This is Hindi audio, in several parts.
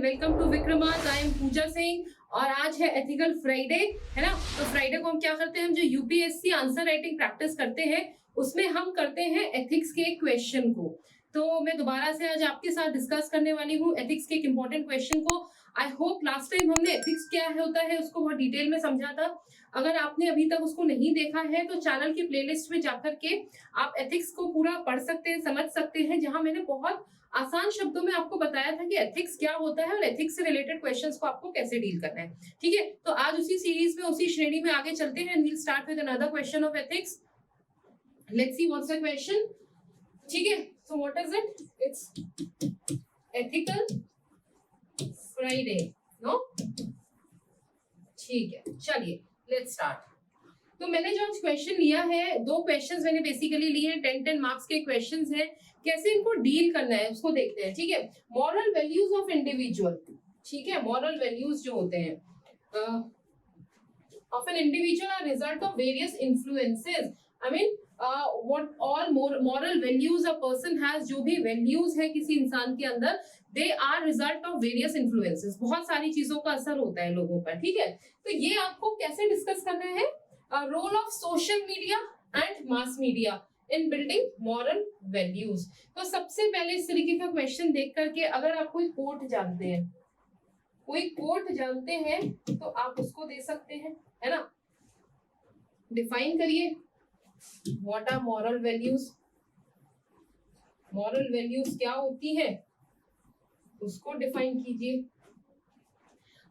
Welcome to Vikramark. I am Pooja Singh और आज है एथिकल फ्राइडे, है ना। तो फ्राइडे को हम क्या करते हैं, हम जो यूपीएससी आंसर राइटिंग प्रैक्टिस करते हैं उसमें हम करते हैं एथिक्स के क्वेश्चन को। तो मैं दोबारा से आज आपके साथ डिस्कस करने वाली हूँ एथिक्स के एक इंपॉर्टेंट क्वेश्चन को। आई होप लास्ट टाइम हमने एथिक्स क्या है होता है उसको बहुत डिटेल में समझा था। अगर आपने अभी तक उसको नहीं देखा है तो चैनल की प्लेलिस्ट में जाकर के आप एथिक्स को पूरा पढ़ सकते हैं, समझ सकते हैं, जहां मैंने बहुत आसान शब्दों में आपको बताया था कि एथिक्स क्या होता है और एथिक्स से रिलेटेड क्वेश्चंस को आपको कैसे डील करना है। ठीक है, तो आज उसी सीरीज में उसी श्रेणी में आगे चलते हैं and we will start with another question of ethics. Let's see what's the question. ठीक है, so what is it? It's ethical Friday, no? ठीक है, चलिए लेट्स स्टार्ट। तो मैंने जो क्वेश्चन लिया है, दो क्वेश्चंस मैंने बेसिकली लिए हैं, 10 मार्क्स के क्वेश्चंस हैं। कैसे इनको डील करना है उसको देखते हैं। ठीक है, मॉरल वैल्यूज ऑफ इंडिविजुअल। ठीक है, मॉरल वैल्यूज जो होते हैं of an individual are result of various influences. I mean what all moral values a person has, जो भी वैल्यूज है किसी इंसान के अंदर, they are result of various influences. बहुत सारी चीजों का असर होता है लोगों पर। ठीक है, तो ये आपको कैसे डिस्कस करना है? Role of social media and mass media in building moral values. तो सबसे पहले इस तरीके का क्वेश्चन देख करके अगर आप कोई कोट जानते हैं, कोई कोट जानते हैं तो आप उसको दे सकते हैं, है ना। डिफाइन करिए what are moral values. Moral values क्या होती है उसको डिफाइन कीजिए।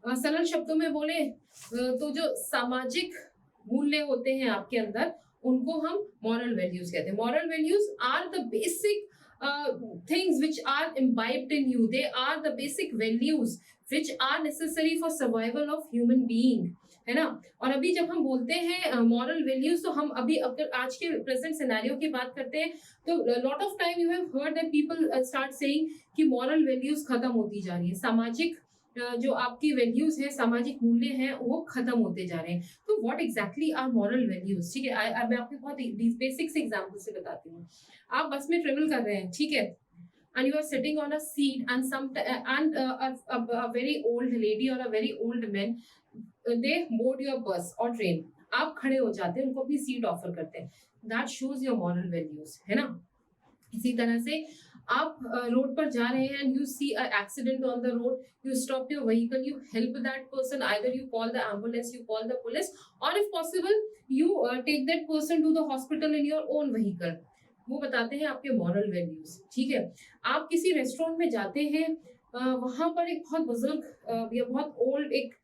सरल शब्दों में बोले तो जो सामाजिक मूल्य होते हैं आपके अंदर उनको हम मॉरल वैल्यूज कहते हैं। Moral values are the basic things which are imbibed in you. They are the basic values which are necessary for survival of human being, है ना। और अभी जब हम बोलते हैं मॉरल वैल्यूज, तो हम अभी अगर आज के प्रेजेंट सिनेरियो की बात करते हैं तो lot of time you have heard that people start saying कि मॉरल वैल्यूज खत्म होती जा रही है, सामाजिक जो आपकी वैल्यूज है, सामाजिक मूल्य हैं, वो खत्म होते जा रहे हैं। तो what exactly are moral values? ठीक है, मैं आपको बहुत बेसिक से एग्जांपल से बताती हूँ। आप बस में ट्रेवल कर रहे हैं, ठीक है, and you are sitting on a seat and a very old lady or a very old man, they board your bus or train. आप खड़े हो जाते हैं, उनको अपनी सीट ऑफर करते हैं। That shows your moral values, है ना। इसी तरह से आप रोड पर जा रहे हैं, you see an accident on the road, you stop your vehicle, you help that person, either you call the ambulance, you call the police, or if possible you take that person to the hospital in your own vehicle. वो बताते हैं आपके मॉरल वैल्यूज। ठीक है, आप किसी रेस्टोरेंट में जाते हैं, वहां पर एक बहुत बुजुर्ग या बहुत ओल्ड एक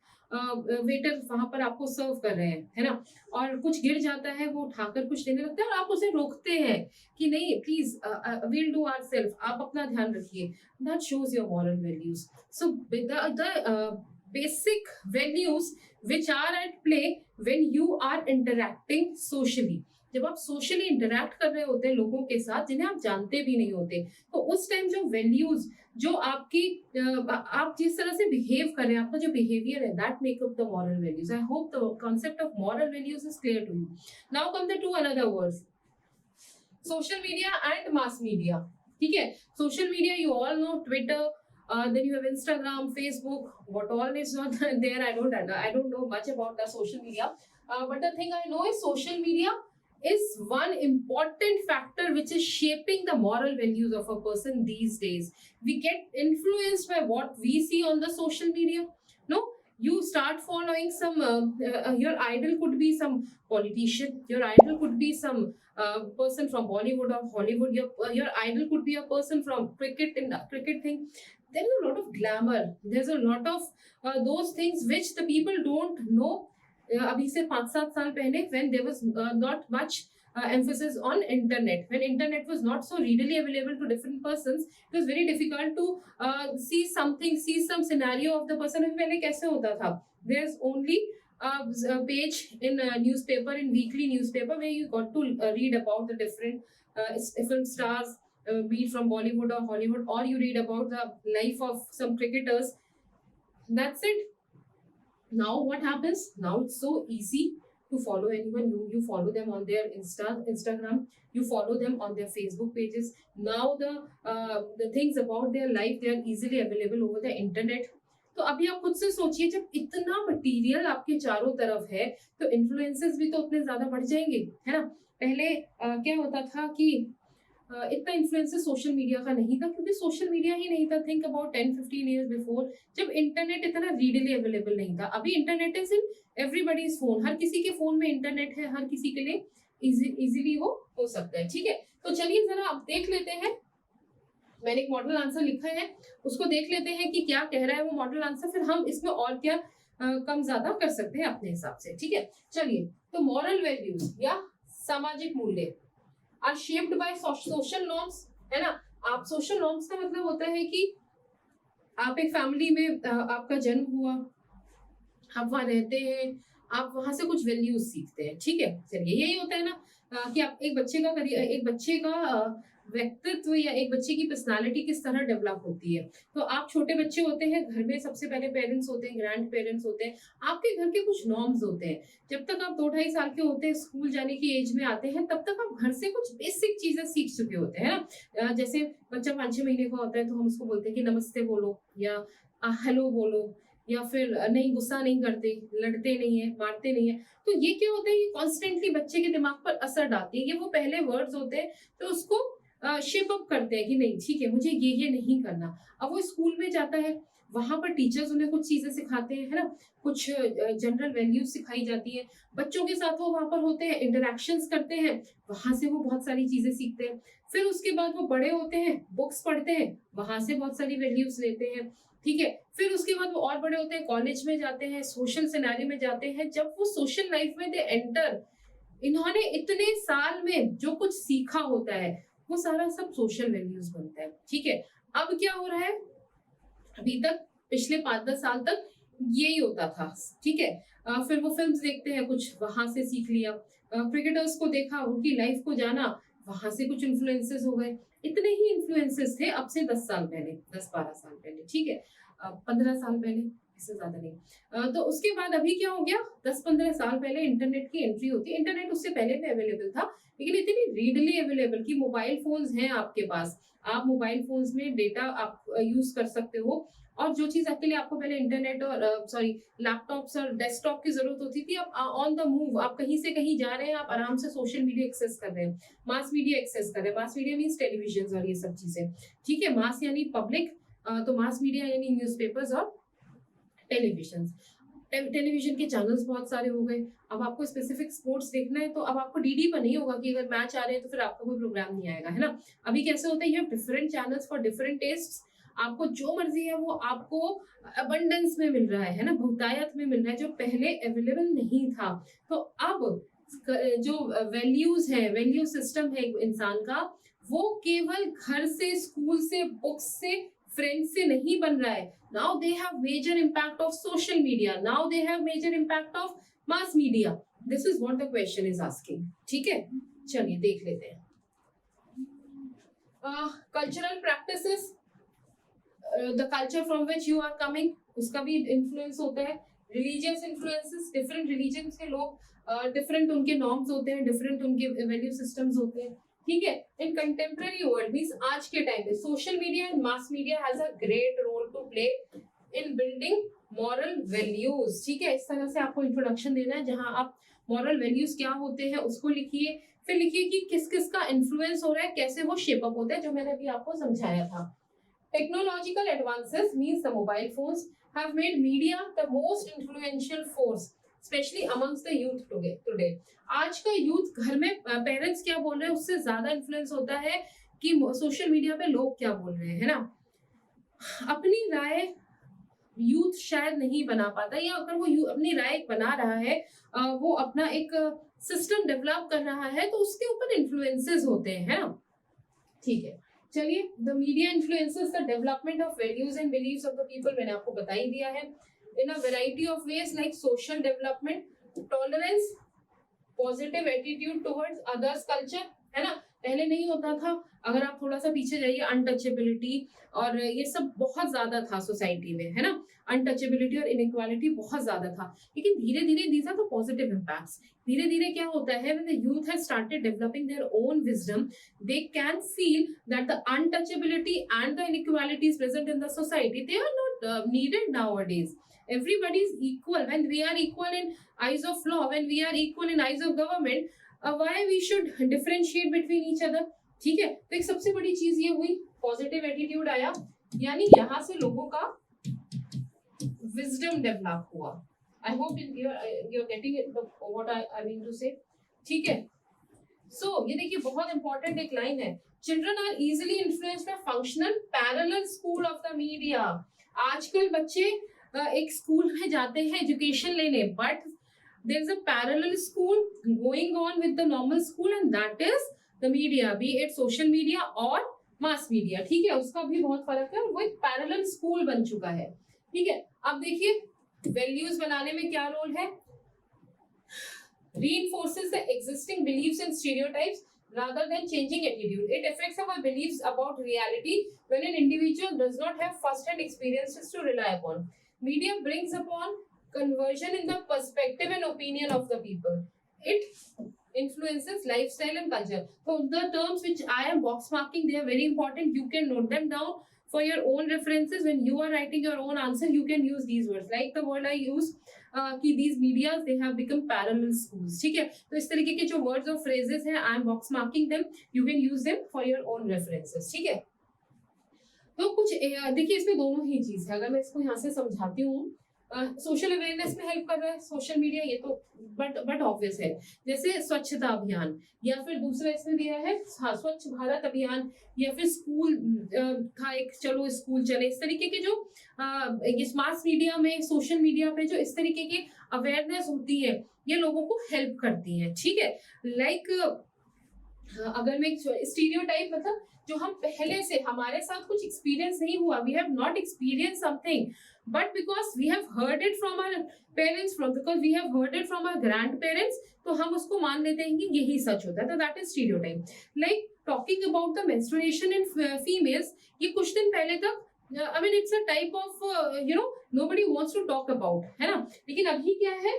वेटर वहां पर आपको सर्व कर रहे हैं, है ना, और कुछ गिर जाता है, वो उठाकर कुछ देने लगता है और आप उसे रोकते हैं कि नहीं प्लीज वील डू आवरसेल्फ, आप अपना ध्यान रखिए। That shows your moral values. So the basic values which are at play when you are interacting socially. जब आप सोशली इंटरैक्ट कर रहे होते हैं लोगों के साथ जिन्हें आप जानते भी नहीं होते, तो उस टाइम जो वैल्यूज, जो आपकी आप जिस तरह से बिहेव कर रहे हैं, आपका जो बिहेवियर है, that make up the moral values. I hope the concept of moral values is clear to you. Now come the to another words, social media and mass media. ठीक है, social media you all know, Twitter, then you have Instagram, Facebook, what all is not there. I don't know much about the social media, but the thing I know is social media is one important factor which is shaping the moral values of a person these days. We get influenced by what we see on the social media. No, you start following some your idol could be some politician, your idol could be some person from Bollywood or Hollywood, your idol could be a person from cricket, in the cricket thing. There is a lot of glamour, there's a lot of those things which the people don't know. अभी से 5-7 साल पहले when there was not much emphasis on internet, when internet was not so readily available to different persons, it was very difficult to see some scenario of the person. पहले कैसे होता था? There's only a page in a newspaper, in weekly newspaper, where you got to read about the different film stars, be it from Bollywood or Hollywood, or you read about the life of some cricketers. That's it. Now what happens? Now it's so easy to follow anyone. You follow them on their Instagram, you follow them on their Facebook pages. Now the things about their life, they are easily available over the internet. तो अभी आप खुद से सोचिए, जब इतना मटेरियल आपके चारों तरफ है तो इन्फ्लुएंसेस भी तो उतने ज्यादा बढ़ जाएंगे, है ना। पहले क्या होता था कि इतना इन्फ्लुएंस सोशल मीडिया का नहीं था, क्योंकि सोशल मीडिया ही नहीं था। थिंक अबाउट 10-15 ईयर्स बिफोर, जब इंटरनेट इतना रीडली अवेलेबल नहीं था। अभी internet is in everybody's phone, हर किसी के फोन में इंटरनेट है, हर किसी के लिए इजीली वो हो सकता है, ठीक है। तो चलिए जरा आप देख लेते हैं, मैंने एक मॉडल आंसर लिखा है, उसको देख लेते हैं कि क्या कह रहा है वो मॉडल आंसर, फिर हम इसमें और क्या कम ज्यादा कर सकते हैं अपने हिसाब से, ठीक है। चलिए, तो मॉरल वैल्यूज या सामाजिक मूल्य are shaped by social norms, है ना। आप सोशल नॉर्म्स का मतलब होता है कि आप एक फैमिली में आपका जन्म हुआ, आप वहां रहते हैं, आप वहां से कुछ वैल्यूज सीखते हैं, ठीक है। चलिए, यही होता है ना कि आप एक बच्चे का व्यक्तित्व या एक बच्चे की पर्सनालिटी किस तरह डेवलप होती है। तो आप छोटे बच्चे होते हैं, घर में सबसे पहले पेरेंट्स होते हैं, ग्रैंड पेरेंट्स होते हैं, आपके घर के कुछ नॉर्म्स होते हैं। जब तक आप 2-2.5 साल के होते हैं, स्कूल जाने की एज में आते हैं, तब तक आप घर से कुछ बेसिक चीजें सीख चुके होते हैं ना। जैसे बच्चा 5-6 महीने का होता है, तो हम उसको बोलते हैं कि नमस्ते बोलो या हेलो बोलो, या फिर नहीं, गुस्सा नहीं करते, लड़ते नहीं है, मारते नहीं है। तो ये क्या होता है, ये कॉन्स्टेंटली बच्चे के दिमाग पर असर डालती है। ये वो पहले वर्ड्स होते हैं तो उसको शेप अप करते हैं कि नहीं, ठीक है, मुझे ये नहीं करना। अब वो स्कूल में जाता है, वहां पर टीचर्स उन्हें कुछ चीजें सिखाते हैं, है ना, कुछ जनरल वैल्यूज सिखाई जाती है। बच्चों के साथ वो वहां पर होते हैं, इंटरेक्शंस करते हैं, वहां से वो बहुत सारी चीजें सीखते हैं। फिर उसके बाद वो बड़े होते हैं, बुक्स पढ़ते हैं, वहां से बहुत सारी वैल्यूज लेते हैं, ठीक है। फिर उसके बाद वो और बड़े होते हैं, कॉलेज में जाते हैं, सोशल सिनेरियो में जाते हैं। जब वो सोशल लाइफ में दे एंटर, इन्होंने इतने साल में जो कुछ सीखा होता है, वो सारा सब सोशल वैल्यूज बनता है, ठीक है। अब क्या हो रहा है, अभी तक पिछले 5-10 साल तक यही होता था, ठीक है। फिर वो फिल्म्स देखते हैं, कुछ वहां से सीख लिया, क्रिकेटर्स को देखा, उनकी लाइफ को जाना, वहां से कुछ इन्फ्लुएंसेस हो गए। इतने ही इन्फ्लुएंसेस थे अब से 10 साल पहले, 10-12 साल पहले, ठीक है, 15 साल पहले, इससे ज्यादा नहीं। तो उसके बाद अभी क्या हो गया, 10-15 साल पहले इंटरनेट की एंट्री होती है। इंटरनेट उससे पहले भी अवेलेबल था, लेकिन इतनी रीडली अवेलेबल कि मोबाइल फोन्स हैं आपके पास, आप मोबाइल फोन्स में डेटा आप यूज कर सकते हो। और जो चीज आपके लिए, आपको पहले इंटरनेट और लैपटॉप्स और डेस्कटॉप की जरूरत होती थी, अब ऑन द मूव, आप कहीं से कहीं जा रहे हैं, आप आराम से सोशल मीडिया एक्सेस कर रहे हैं, मास मीडिया एक्सेस कर रहे हैं। मास मीडिया मीन्स टेलीविजन और ये सब चीजें, ठीक है। मास यानी पब्लिक, तो मास मीडिया यानी न्यूज़पेपर्स और टेलीविजन। टेलीविजन के चैनल्स बहुत सारे हो गए। अब आपको स्पेसिफिक स्पोर्ट्स देखना है तो अब आपको डीडी पर नहीं होगा कि अगर मैच आ रहे हैं तो फिर आपका कोई प्रोग्राम नहीं आएगा, है ना। अभी कैसे होता है, ये different channels for different taste, आपको जो मर्जी है वो आपको अबंडेंस में मिल रहा है ना, बहुतायत में मिल रहा है, जो पहले अवेलेबल नहीं था। तो अब जो वैल्यूज है, वैल्यू सिस्टम है इंसान का, वो केवल घर से, स्कूल से, बुक्स से, फ्रेंड्स से नहीं बन रहा है। Now they have major impact of social media. Now they have major impact of mass media. This is what the question is asking. ठीक है, चलिए देख लेते हैं। Cultural practices, the culture from which you are coming, उसका भी influence होता है। Religious influences, different religions के लोग different उनके norms होते हैं, different उनके value systems होते हैं, ठीक है। इन कंटेम्प्रेरी वर्ल्ड मींस आज के टाइम में social media and mass media has a great role to play in building moral values, ठीक है। इस तरह से आपको इंट्रोडक्शन देना है, जहां आप मॉरल वैल्यूज क्या होते हैं उसको लिखिए, फिर लिखिए कि किस किस का इन्फ्लुएंस हो रहा है, कैसे वो शेप अप होता है, जो मैंने अभी आपको समझाया था। Technological advances means the mobile phones have made media the most influential force specially amongst the youth today. आज का यूथ, घर में पेरेंट्स क्या बोल रहे हैं उससे ज्यादा इन्फ्लुएंस होता है कि सोशल मीडिया पे लोग क्या बोल रहे हैं, है ना। अपनी राय यूथ शायद नहीं बना पाता, या अगर वो अपनी राय बना रहा है, वो अपना एक सिस्टम डेवलप कर रहा है, तो उसके ऊपर इन्फ्लुएंसेस होते हैं, है ना, ठीक है। चलिए, the media influences the development of values and believes of the people, मैंने आपको बता ही दिया है। In a variety of ways like social development, tolerance, positive attitude towards others culture, है ना। पहले नहीं होता था। अगर आप थोड़ा सा पीछे जाइए, अनटचेबिलिटी और ये सब बहुत ज्यादा था सोसाइटी में, है ना। अनटचेबिलिटी और इनइक्वालिटी बहुत ज्यादा था, लेकिन धीरे धीरे these are the positive impacts. धीरे धीरे क्या होता है, when the youth has started developing their own wisdom, they can feel that the untouchability and the inequalities present in the society, they are not needed nowadays. Everybody is equal. When we are equal in eyes of law, when we are equal in eyes of government, why we should differentiate between each other? ठीक है, तो एक सबसे बड़ी चीज ये हुई, पॉजिटिव एटीट्यूड आया, यानी यहाँ से लोगों का विजडम डेवलप हुआ। I hope you're getting it, what I mean to say, ठीक है। सो ये देखिए बहुत इंपॉर्टेंट एक लाइन है, children are easily influenced by functional parallel school of the media. आजकल बच्चे एक स्कूल में जाते हैं एजुकेशन लेने, but there is a parallel school going on with the normal school, and that is the media, be it social media और मास मीडिया, ठीक है। उसका भी बहुत फर्क है, वो एक पैरेलल स्कूल बन चुका है, ठीक है। अब देखिए वैल्यूज बनाने में क्या रोल है, reinforces the existing beliefs and stereotypes rather than changing attitude. It affects our beliefs about reality when an individual does not have first-hand experiences to rely upon. Media brings upon conversion in the perspective and opinion of the people. It influences lifestyle and culture. So the terms which I am box marking, they are very important. You can note them down for your own references. When you are writing your own answer, you can use these words. Like the word I use, कि these medias they have become parallel schools, ठीक है। तो इस तरीके के जो words और phrases हैं, I am box marking them. You can use them for your own references, ठीक है। तो कुछ देखिए इसमें दोनों ही चीज है। अगर मैं इसको यहाँ से समझाती हूँ, सोशल अवेयरनेस में हेल्प कर रहा है सोशल मीडिया, ये तो बट ऑब्वियस है। जैसे स्वच्छता अभियान, या फिर दूसरा इसमें दिया है स्वच्छ भारत अभियान, या फिर स्कूल था एक, चलो स्कूल चले, इस तरीके के जो ये मास मीडिया में, सोशल मीडिया पे जो इस तरीके की अवेयरनेस होती है, ये लोगों को हेल्प करती है, ठीक है। लाइक अगर मैं स्टीरियोटाइप, मतलब जो हम पहले से हमारे साथ कुछ एक्सपीरियंस नहीं हुआ, we have not experience something, but because we have heard it from our parents, because we have heard it from our grandparents, तो हम उसको मान लेते हैं कि यही सच होता है, तो that is stereotype. Like talking about the menstruation in females, ये कुछ दिन पहले तक I mean it's a type of nobody wants to talk about, है ना। लेकिन अभी क्या है,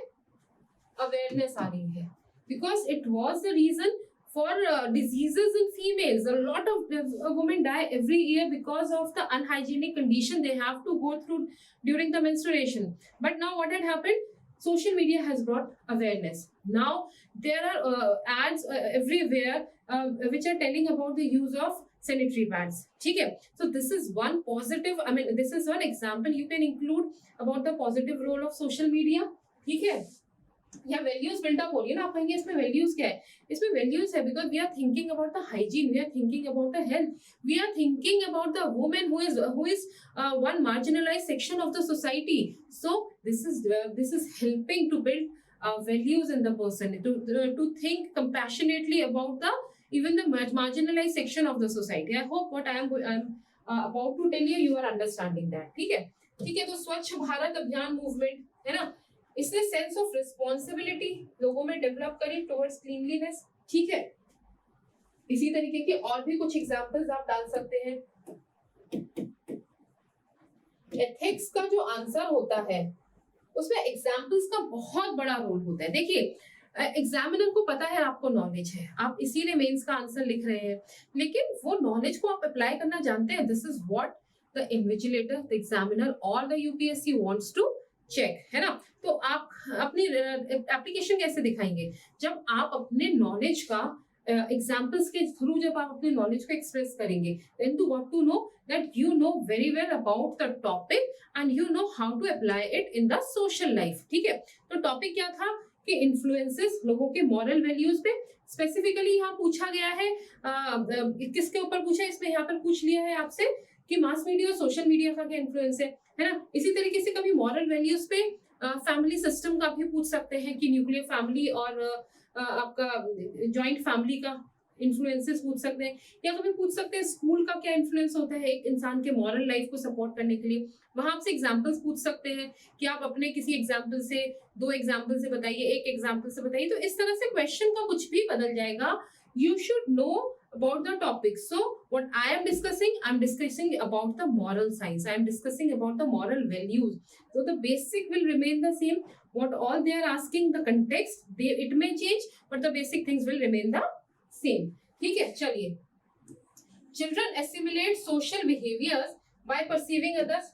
अवेयरनेस आ रही है, because it was the reason for diseases in females. A lot of women die every year because of the unhygienic condition they have to go through during the menstruation. But now what had happened, social media has brought awareness. Now there are ads everywhere which are telling about the use of sanitary pads, ठीक है। So this is one positive, I mean this is one example you can include about the positive role of social media, ठीक है। या वैल्यूज बिल्डअप हो रही है ना, आप कहेंगे इसमें वैल्यूज क्या है, इसमें वैल्यूज है because we are thinking about the hygiene, we are thinking about the health, we are thinking about the women who is one marginalised section of the society. So this is helping to build values in the person, to think compassionately about the even the marginalized section of the society. I hope what I am about to tell you are understanding that, ठीक है। ठीक है, तो स्वच्छ भारत अभियान मूवमेंट है ना, इसने सेंस ऑफ रिस्पॉन्सिबिलिटी लोगों में डेवलप करी टुवर्ड्स क्लीनलीनेस, ठीक है। इसी तरीके के और भी कुछ एग्जांपल्स आप डाल सकते हैं। एथिक्स का जो आंसर होता है उसमें एग्जाम्पल्स का बहुत बड़ा रोल होता है। देखिए एग्जामिनर को पता है आपको नॉलेज है, आप इसीलिए मेंस का आंसर लिख रहे हैं, लेकिन वो नॉलेज को आप अप्लाई करना जानते हैं। This is what the invigilator, the examiner और the UPSC wants to check, है ना। तो आप अपनी एप्लीकेशन कैसे दिखाएंगे, जब आप अपने नॉलेज का एग्जाम्पल्स के थ्रू जब आप अपने नॉलेज को एक्सप्रेस करेंगे, then to got to know that you know very well about the topic and you know how to apply it in the social life, ठीक है। तो टॉपिक क्या था कि इन्फ्लुएंसेस लोगों के मॉरल वैल्यूज पे, स्पेसिफिकली यहाँ पूछा गया है, किसके ऊपर पूछा है, इसमें यहाँ पर पूछ लिया है आपसे कि मास मीडिया और सोशल मीडिया का क्या इन्फ्लुएंस है ना। इसी तरीके से कभी मॉरल वैल्यूज पे फैमिली सिस्टम का भी पूछ सकते हैं कि न्यूक्लियर फैमिली और आपका जॉइंट फैमिली का इन्फ्लुएंसेस पूछ सकते हैं, या कभी पूछ सकते हैं स्कूल का क्या इन्फ्लुएंस होता है एक इंसान के मॉरल लाइफ को सपोर्ट करने के लिए। वहां आपसे एग्जांपल्स पूछ सकते हैं कि आप अपने किसी एग्जांपल से, 2 एग्जांपल से बताइए, 1 एग्जांपल से बताइए। तो इस तरह से क्वेश्चन का कुछ भी बदल जाएगा। You should know about the topic. So what I am discussing, I'm discussing about the moral science. I am discussing about the moral values. So the basic will remain the same. What all they are asking, the context, it may change, but the basic things will remain the same. ठीक है, चलिए. Children assimilate social behaviors by perceiving others.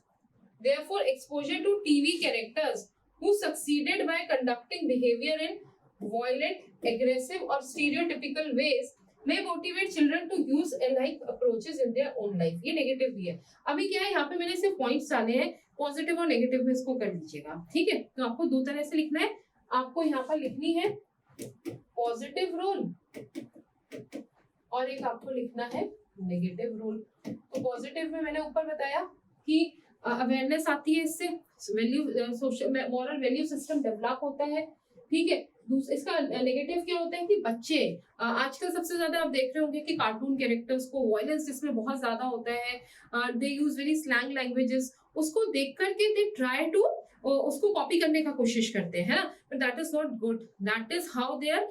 Therefore, exposure to TV characters who succeeded by conducting behavior in violent, aggressive or stereotypical ways may motivate children to use alike approaches in their own life. ये नेगेटिव भी है. अभी क्या है, यहाँ पे मैंने सिर्फ पॉइंट्स डाले हैं, पॉजिटिव और नेगेटिव में इसको कर लीजिएगा. ठीक है, तो आपको दो तरह से लिखना है. आपको यहाँ पर लिखनी है पॉजिटिव रोल और एक आपको लिखना है नेगेटिव रोल. तो पॉजिटिव में मैंने ऊपर बताया कि अवेयरनेस आती है, इससे value social moral value system develop होता है. ठीक है. इसका नेगेटिव क्या होता है कि बच्चे आजकल सबसे ज्यादा आप देख रहे होंगे कि कार्टून कैरेक्टर्स को वायलेंस जिसमें बहुत ज्यादा होता है, they use very slang languages, उसको देख करके दे ट्राई टू उसको कॉपी करने का कोशिश करते हैं, but that is not good. That is how their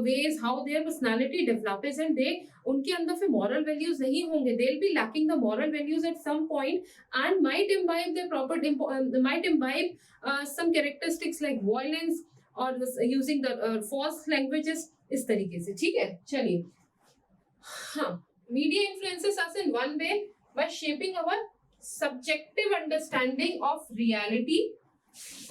ways, how their personality develops, and उनके अंदर फिर moral values नहीं होंगे. They'll be lacking the moral values at some point and might imbibe their might imbibe some characteristics like violence or using the false languages. इस तरीके से. ठीक है, चलिए. हाँ, media influences us in one way by shaping our subjective understanding of reality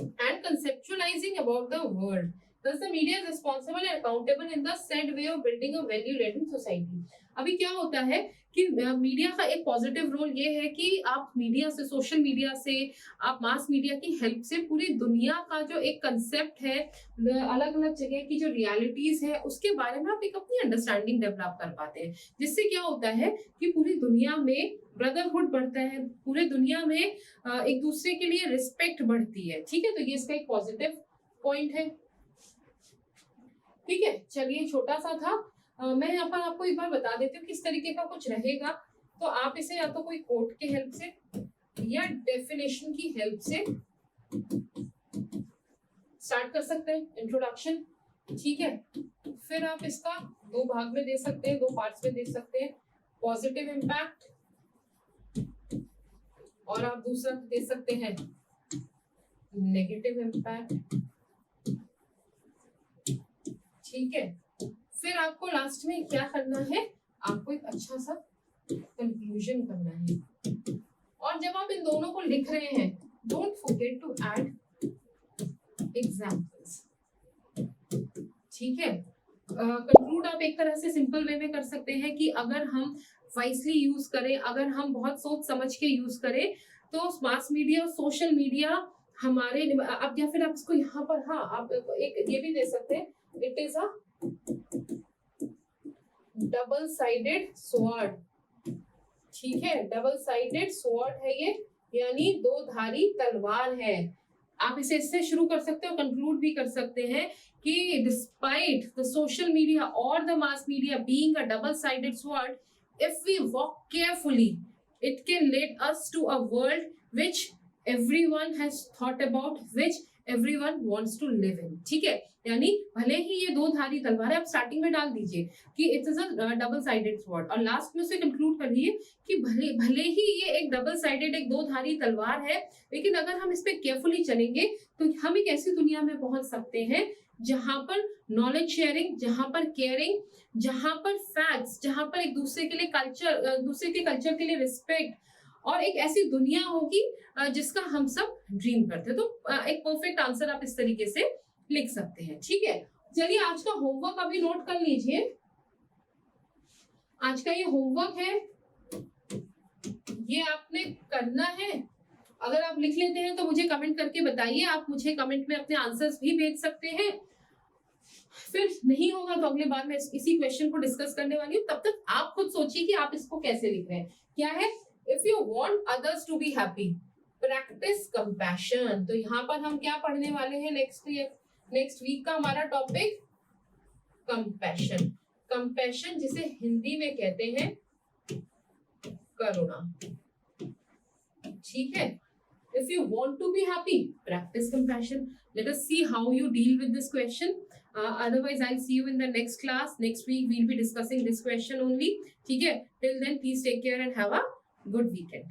and conceptualizing about the world. Thus, the media is responsible and accountable in the said way of building a value-laden society. अभी क्या होता है कि मीडिया का एक पॉजिटिव रोल ये है कि आप मीडिया से, सोशल मीडिया से, आप मास मीडिया की हेल्प से पूरी दुनिया का जो एक कंसेप्ट है, अलग अलग जगह की जो रियलिटीज है, उसके बारे में आप एक अपनी अंडरस्टैंडिंग डेवलप कर पाते हैं. जिससे क्या होता है कि पूरी दुनिया में ब्रदरहुड बढ़ता है, पूरे दुनिया में एक दूसरे के लिए रिस्पेक्ट बढ़ती है. ठीक है, तो ये इसका एक पॉजिटिव पॉइंट है. ठीक है, चलिए, छोटा सा था. मैं यहाँ पर आपको एक बार बता देती हूँ किस तरीके का कुछ रहेगा. तो आप इसे या तो कोई कोट के हेल्प से या डेफिनेशन की हेल्प से स्टार्ट कर सकते हैं, इंट्रोडक्शन. ठीक है, फिर आप इसका दो भाग में दे सकते हैं, दो पार्ट्स में दे सकते हैं. पॉजिटिव इम्पैक्ट और आप दूसरा दे सकते हैं नेगेटिव इम्पैक्ट. ठीक है, फिर आपको लास्ट में क्या करना है, आपको एक अच्छा सा कंक्लूजन करना है. और जब आप इन दोनों को लिख रहे हैं, don't forget to add examples. ठीक है, कंक्लूड आप एक तरह से सिंपल वे में कर सकते हैं कि अगर हम वाइजली यूज करें, अगर हम बहुत सोच समझ के यूज करें, तो मास मीडिया और सोशल मीडिया हमारे अब, या फिर आप इसको यहाँ पर, हाँ, आप एक ये भी दे सकते हैं, it is a double sided sword. ठीक है, डबल साइडेड स्वॉर्ड है ये, यानी दो धारी तलवार है. आप इसे इससे शुरू कर सकते हो, कंक्लूड भी कर सकते हैं कि डिस्पाइट द सोशल मीडिया और the mass media being a double sided sword, if we walk carefully, it can lead us to a world which everyone has thought about, which everyone wants to live in. ठीक है, यानी भले ही ये दो धारी तलवार है, आप स्टार्टिंग में डाल दीजिए कि it is a double sided sword, और लास्ट में उसे कंक्लूड करिए कि भले ही ये एक डबल साइडेड, एक दो धारी तलवार है, लेकिन अगर हम इस पे केयरफुली चलेंगे तो हम एक ऐसी दुनिया में पहुंच सकते हैं जहां पर नॉलेज शेयरिंग, जहां पर केयरिंग, जहां पर फैक्ट्स, जहां पर एक दूसरे के लिए कल्चर, दूसरे के कल्चर के लिए रिस्पेक्ट, और एक ऐसी दुनिया होगी जिसका हम सब ड्रीम करते हैं. तो एक परफेक्ट आंसर आप इस तरीके से लिख सकते हैं. ठीक है, चलिए, आज का होमवर्क अभी नोट कर लीजिए. आज का ये होमवर्क है, ये आपने करना है. अगर आप लिख लेते हैं तो मुझे कमेंट करके बताइए. आप मुझे कमेंट में अपने आंसर्स भी भेज सकते हैं. फिर नहीं होगा तो अगले बार मैं इसी क्वेश्चन को डिस्कस करने वाली हूँ. तब तक आप खुद सोचिए कि आप इसको कैसे लिख रहे हैं. क्या है, if you want others to be happy, practice compassion. तो यहाँ पर हम क्या पढ़ने वाले हैं, नेक्स्ट वीक का हमारा टॉपिक कंपैशन. कंपैशन जिसे हिंदी में कहते हैं करुणा. ठीक है, if you want to be happy, practice compassion. Let us see how you deal with this question. Otherwise, I'll see you in the next class. Next week, we'll be discussing this question only. ठीक है? Till then, please take care and have a good weekend.